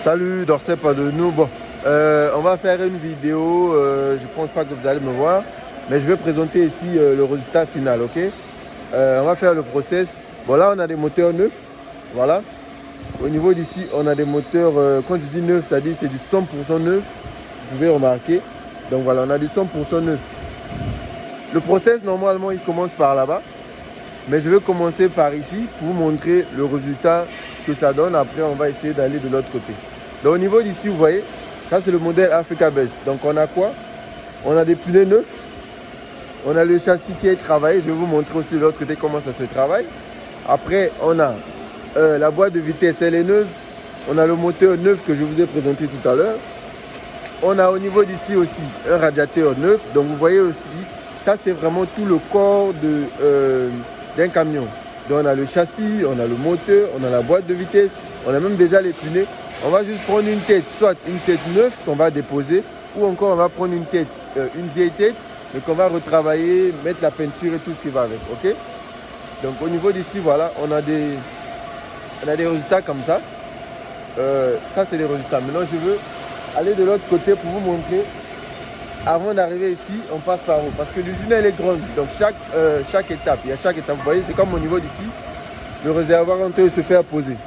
Salut, Dorcep de nous. Bon, on va faire une vidéo. Je pense pas que vous allez me voir, mais je vais présenter ici le résultat final, ok? On va faire le process. Bon, là, on a des moteurs neufs. Voilà. Au niveau d'ici, on a des moteurs. Quand je dis neuf, ça dit c'est du 100% neuf. Vous pouvez remarquer. Donc voilà, on a du 100% neuf. Le process, normalement, il commence par là-bas. Mais je vais commencer par ici pour vous montrer le résultat que ça donne. Après, on va essayer d'aller de l'autre côté. Donc, au niveau d'ici, vous voyez, ça, c'est le modèle Africa Best. Donc, on a quoi? On a des pneus neufs. On a le châssis qui est travaillé. Je vais vous montrer aussi de l'autre côté comment ça se travaille. Après, on a la boîte de vitesse, elle est neuve. On a le moteur neuf que je vous ai présenté tout à l'heure. On a au niveau d'ici aussi un radiateur neuf. Donc, vous voyez aussi, ça, c'est vraiment tout le corps d'un camion. Donc on a le châssis, on a le moteur, on a la boîte de vitesse, on a même déjà les pneus. On va juste prendre une tête, soit une tête neuve qu'on va déposer, ou encore on va prendre une tête, une vieille tête, mais qu'on va retravailler, mettre la peinture et tout ce qui va avec, ok? Donc au niveau d'ici, voilà, on a des résultats comme ça. Ça c'est les résultats. Maintenant je veux aller de l'autre côté pour vous montrer. Avant d'arriver ici, on passe par où? Parce que l'usine elle est grande, donc chaque étape, il y a chaque étape. Vous voyez, c'est comme au niveau d'ici, le réservoir en train de se faire poser.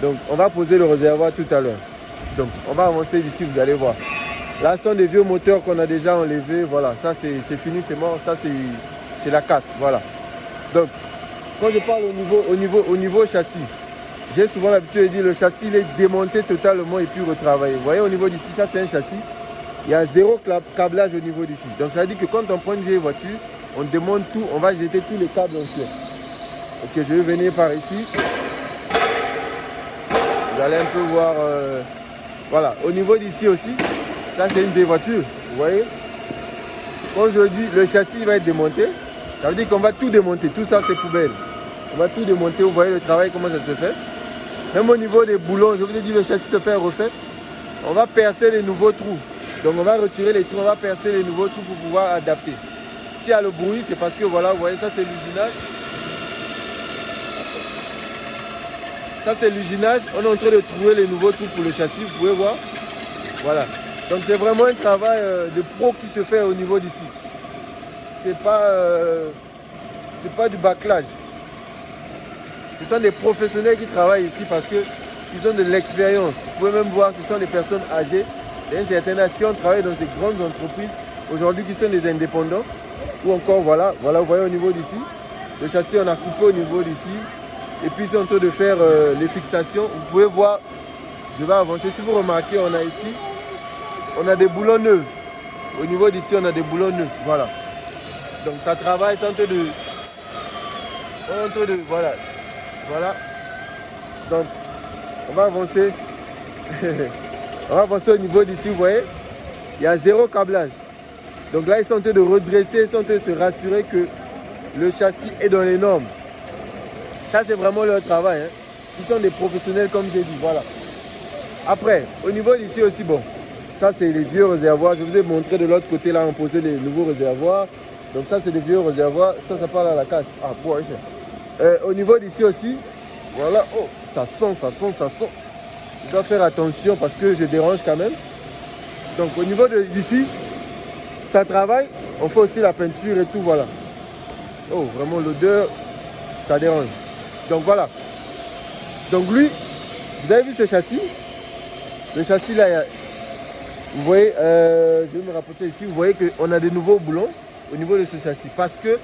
Donc on va poser le réservoir tout à l'heure. Donc on va avancer d'ici, vous allez voir. Là, ce sont des vieux moteurs qu'on a déjà enlevés. Voilà, ça c'est fini, c'est mort. Ça c'est la casse. Voilà. Donc quand je parle au niveau châssis, j'ai souvent l'habitude de dire le châssis il est démonté totalement et puis retravaillé. Vous voyez, au niveau d'ici, ça c'est un châssis. Il y a zéro câblage au niveau d'ici. Donc ça veut dire que quand on prend une vieille voiture, on démonte tout, on va jeter tous les câbles anciens. Ok, je vais venir par ici. Vous allez un peu voir. Voilà, au niveau d'ici aussi, ça c'est une vieille voiture. Vous voyez? Quand je dis le châssis va être démonté, ça veut dire qu'on va tout démonter. Tout ça c'est poubelle. On va tout démonter. Vous voyez le travail, comment ça se fait. Même au niveau des boulons, je vous ai dit le châssis se fait refait. On va percer les nouveaux trous. Donc on va retirer les trous, on va percer les nouveaux trous pour pouvoir adapter. S'il y a le bruit, c'est parce que voilà, vous voyez, ça c'est l'usinage. Ça c'est l'usinage. On est en train de trouver les nouveaux trous pour le châssis, vous pouvez voir. Voilà. Donc c'est vraiment un travail de pro qui se fait au niveau d'ici. C'est pas du bâclage. Ce sont des professionnels qui travaillent ici parce qu'ils ont de l'expérience. Vous pouvez même voir, ce sont des personnes âgées d'un certain âge qui ont travaillé dans ces grandes entreprises, aujourd'hui qui sont des indépendants, ou encore voilà, vous voyez au niveau d'ici, le châssis on a coupé au niveau d'ici, et puis c'est en train de faire les fixations. Vous pouvez voir, je vais avancer, si vous remarquez, on a ici, on a des boulons neufs, au niveau d'ici on a des boulons neufs, voilà. Donc ça travaille, c'est en train de, voilà, donc on va avancer. On va avancer au niveau d'ici, vous voyez, il y a zéro câblage. Donc là, ils sont en train de redresser, ils sont en train de se rassurer que le châssis est dans les normes. Ça, c'est vraiment leur travail. Hein. Ils sont des professionnels, comme j'ai dit, voilà. Après, au niveau d'ici aussi, bon, ça, c'est les vieux réservoirs. Je vous ai montré de l'autre côté, là, on posait les nouveaux réservoirs. Donc ça, c'est des vieux réservoirs. Ça parle à la casse. Ah, pour au niveau d'ici aussi, voilà. Oh, ça sent. Je dois faire attention parce que je dérange quand même. Donc au niveau d'ici, ça travaille. On fait aussi la peinture et tout, voilà. Oh, vraiment l'odeur, ça dérange. Donc voilà. Donc lui, vous avez vu ce châssis? Le châssis là, vous voyez, je vais me rapprocher ici. Vous voyez qu'on a des nouveaux boulons au niveau de ce châssis. Parce que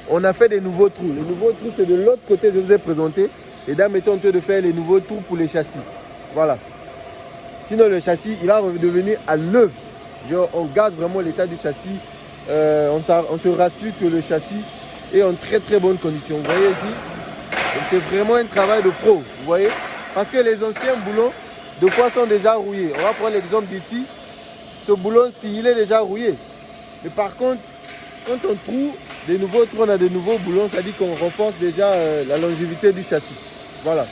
on a fait des nouveaux trous. Les nouveaux trous, c'est de l'autre côté, je vous ai présenté. Les dames étaient en train de faire les nouveaux trous pour les châssis. Voilà. Sinon, le châssis, il va redevenir à neuf. On garde vraiment l'état du châssis. On se rassure que le châssis est en très très bonne condition. Vous voyez ici? C'est vraiment un travail de pro. Vous voyez? Parce que les anciens boulons, de fois, sont déjà rouillés. On va prendre l'exemple d'ici. Ce boulon-ci, il est déjà rouillé. Mais par contre, quand on trouve des nouveaux trous, on a de nouveaux boulons, ça dit qu'on renforce déjà la longévité du châssis. Voilà.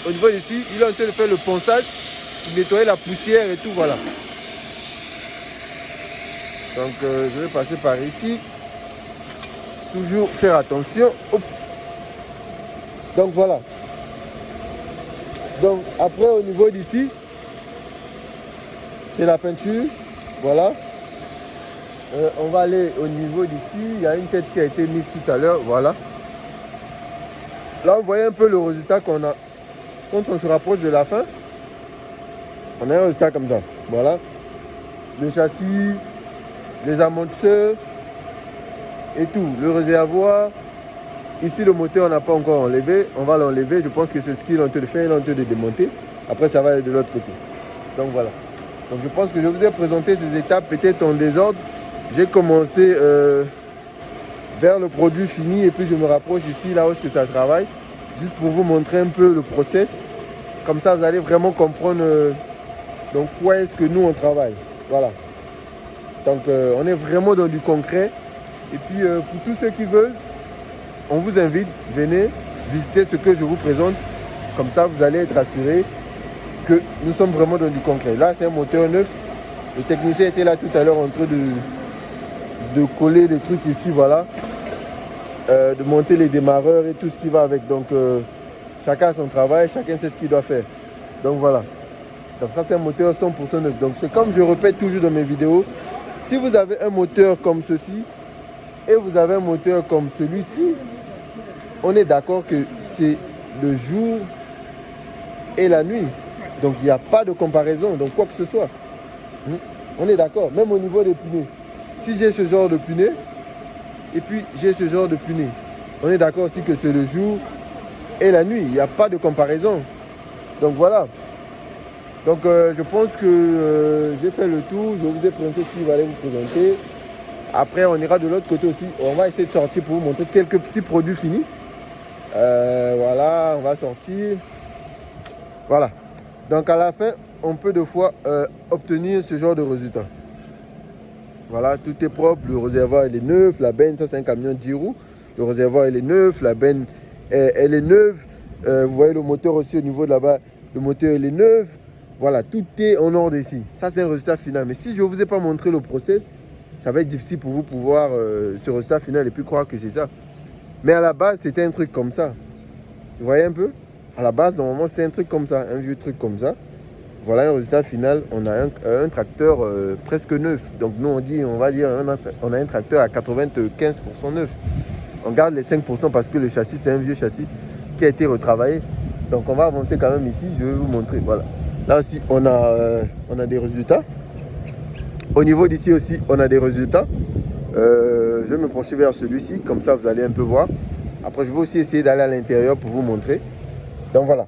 Au niveau d'ici, il est en train de faire le ponçage, nettoyer la poussière et tout, voilà. Donc je vais passer par ici. Toujours faire attention. Oups. Donc voilà. Donc après au niveau d'ici, c'est la peinture. Voilà. On va aller au niveau d'ici. Il y a une tête qui a été mise tout à l'heure. Voilà. Là, vous voyez un peu le résultat qu'on a. Quand on se rapproche de la fin, on a un résultat comme ça. Voilà. Le châssis, les amortisseurs et tout. Le réservoir. Ici, le moteur, on n'a pas encore enlevé. On va l'enlever. Je pense que c'est ce qu'il est en train de faire. Il est en train de démonter. Après, ça va aller de l'autre côté. Donc, voilà. Donc, je pense que je vous ai présenté ces étapes peut-être en désordre. J'ai commencé vers le produit fini et puis je me rapproche ici, là où est-ce que ça travaille. Juste pour vous montrer un peu le process. Comme ça, vous allez vraiment comprendre donc quoi est-ce que nous, on travaille. Voilà. Donc, on est vraiment dans du concret. Et puis, pour tous ceux qui veulent, on vous invite, venez visiter ce que je vous présente. Comme ça, vous allez être assurés que nous sommes vraiment dans du concret. Là, c'est un moteur neuf. Le technicien était là tout à l'heure en train de coller des trucs ici, voilà. De monter les démarreurs et tout ce qui va avec. Donc, chacun a son travail, chacun sait ce qu'il doit faire. Donc, voilà. Donc, ça, c'est un moteur 100% neuf. Donc, c'est comme je répète toujours dans mes vidéos. Si vous avez un moteur comme ceci et vous avez un moteur comme celui-ci, on est d'accord que c'est le jour et la nuit. Donc, il n'y a pas de comparaison, donc quoi que ce soit. On est d'accord, même au niveau des pneus. Si j'ai ce genre de pneus, et puis j'ai ce genre de pneus, on est d'accord aussi que c'est le jour et la nuit. Il n'y a pas de comparaison. Donc, voilà. Donc, je pense que j'ai fait le tour. Je vous ai présenté ce qu'il va aller vous présenter. Après, on ira de l'autre côté aussi. On va essayer de sortir pour vous montrer quelques petits produits finis. Voilà, on va sortir. Voilà. Donc à la fin, on peut deux fois obtenir ce genre de résultat. Voilà, tout est propre. Le réservoir il est neuf. La benne, ça c'est un camion 10 roues. Le réservoir il est neuf. La benne elle est neuve. Vous voyez le moteur aussi au niveau de là-bas. Le moteur il est neuf. Voilà, tout est en ordre ici. Ça c'est un résultat final. Mais si je ne vous ai pas montré le process, ça va être difficile pour vous pour voir ce résultat final et puis croire que c'est ça. Mais à la base, c'était un truc comme ça. Vous voyez un peu? À la base, normalement, c'est un truc comme ça, un vieux truc comme ça. Voilà un résultat final. On a un tracteur presque neuf. Donc nous, on va dire, on a un tracteur à 95% neuf. On garde les 5% parce que le châssis, c'est un vieux châssis qui a été retravaillé. Donc on va avancer quand même ici. Je vais vous montrer. Voilà. Là aussi, on a des résultats. Au niveau d'ici aussi, on a des résultats. Je vais me pencher vers celui-ci, comme ça vous allez un peu voir. Après, je vais aussi essayer d'aller à l'intérieur pour vous montrer. Donc voilà.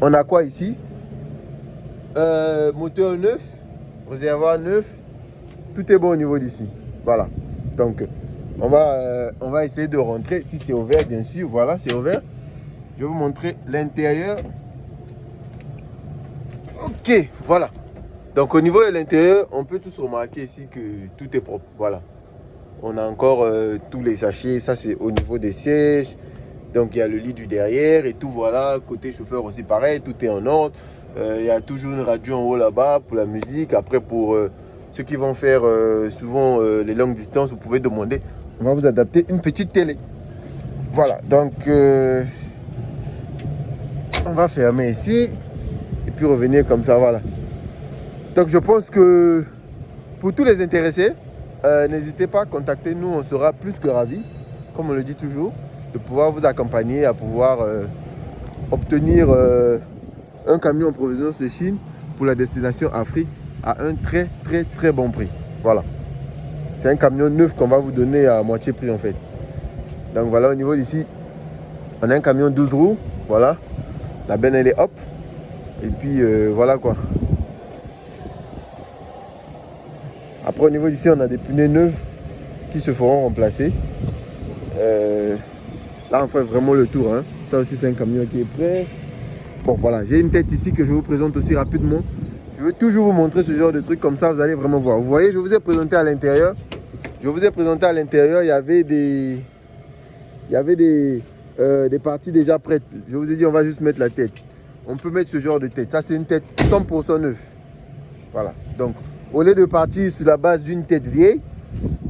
On a quoi ici? Moteur neuf, réservoir neuf. Tout est bon au niveau d'ici. Voilà. Donc, on va essayer de rentrer. Si c'est ouvert, bien sûr. Voilà, c'est ouvert. Je vais vous montrer l'intérieur. Ok, voilà. Donc au niveau de l'intérieur, on peut tous remarquer ici que tout est propre. Voilà. On a encore tous les sachets. Ça, c'est au niveau des sièges. Donc, il y a le lit du derrière et tout. Voilà. Côté chauffeur aussi, pareil. Tout est en ordre. Il y a toujours une radio en haut là-bas pour la musique. Après, pour ceux qui vont faire souvent les longues distances, vous pouvez demander. On va vous adapter une petite télé. Voilà. Donc, on va fermer ici. Et puis revenir comme ça. Voilà. Donc, je pense que pour tous les intéressés, n'hésitez pas à contacter nous, on sera plus que ravis, comme on le dit toujours, de pouvoir vous accompagner à pouvoir obtenir un camion en provenance de Chine pour la destination Afrique à un très bon prix. Voilà. C'est un camion neuf qu'on va vous donner à moitié prix en fait. Donc voilà, au niveau d'ici, on a un camion 12 roues. Voilà. La benne elle est hop. Et puis voilà quoi. Après au niveau d'ici, on a des pneus neufs qui se feront remplacer. Là on fait vraiment le tour. Hein. Ça aussi c'est un camion qui est prêt. Bon voilà, j'ai une tête ici que je vous présente aussi rapidement. Je veux toujours vous montrer ce genre de trucs comme ça, vous allez vraiment voir. Vous voyez, je vous ai présenté à l'intérieur. Il y avait des parties déjà prêtes. Je vous ai dit, on va juste mettre la tête. On peut mettre ce genre de tête. Ça, c'est une tête 100% neuf. Voilà. Donc, au lieu de partir sur la base d'une tête vieille,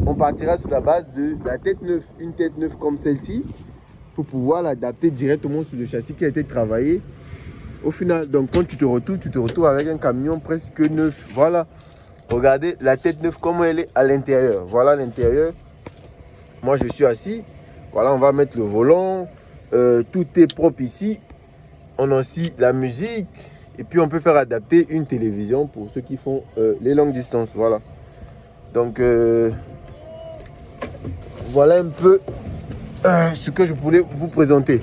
on partira sur la base de la tête neuve. Une tête neuve comme celle-ci, pour pouvoir l'adapter directement sur le châssis qui a été travaillé Au final, donc quand tu te retrouves avec un camion presque neuf. Voilà. Regardez la tête neuve, comment elle est à l'intérieur. Voilà l'intérieur. Moi, je suis assis. Voilà, on va mettre le volant. Tout est propre ici. On a aussi la musique. Et puis, on peut faire adapter une télévision pour ceux qui font les longues distances. Voilà. Donc, voilà un peu ce que je voulais vous présenter.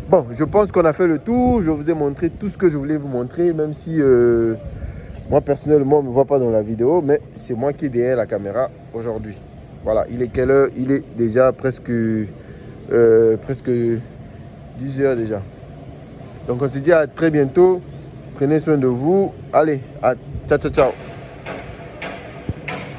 Bon, je pense qu'on a fait le tour. Je vous ai montré tout ce que je voulais vous montrer, même si moi, personnellement, on ne me voit pas dans la vidéo, mais c'est moi qui est derrière la caméra aujourd'hui. Voilà, il est quelle heure? Il est déjà presque 10 heures déjà. Donc, on se dit à très bientôt. Prenez soin de vous. Allez, ciao, ciao, ciao.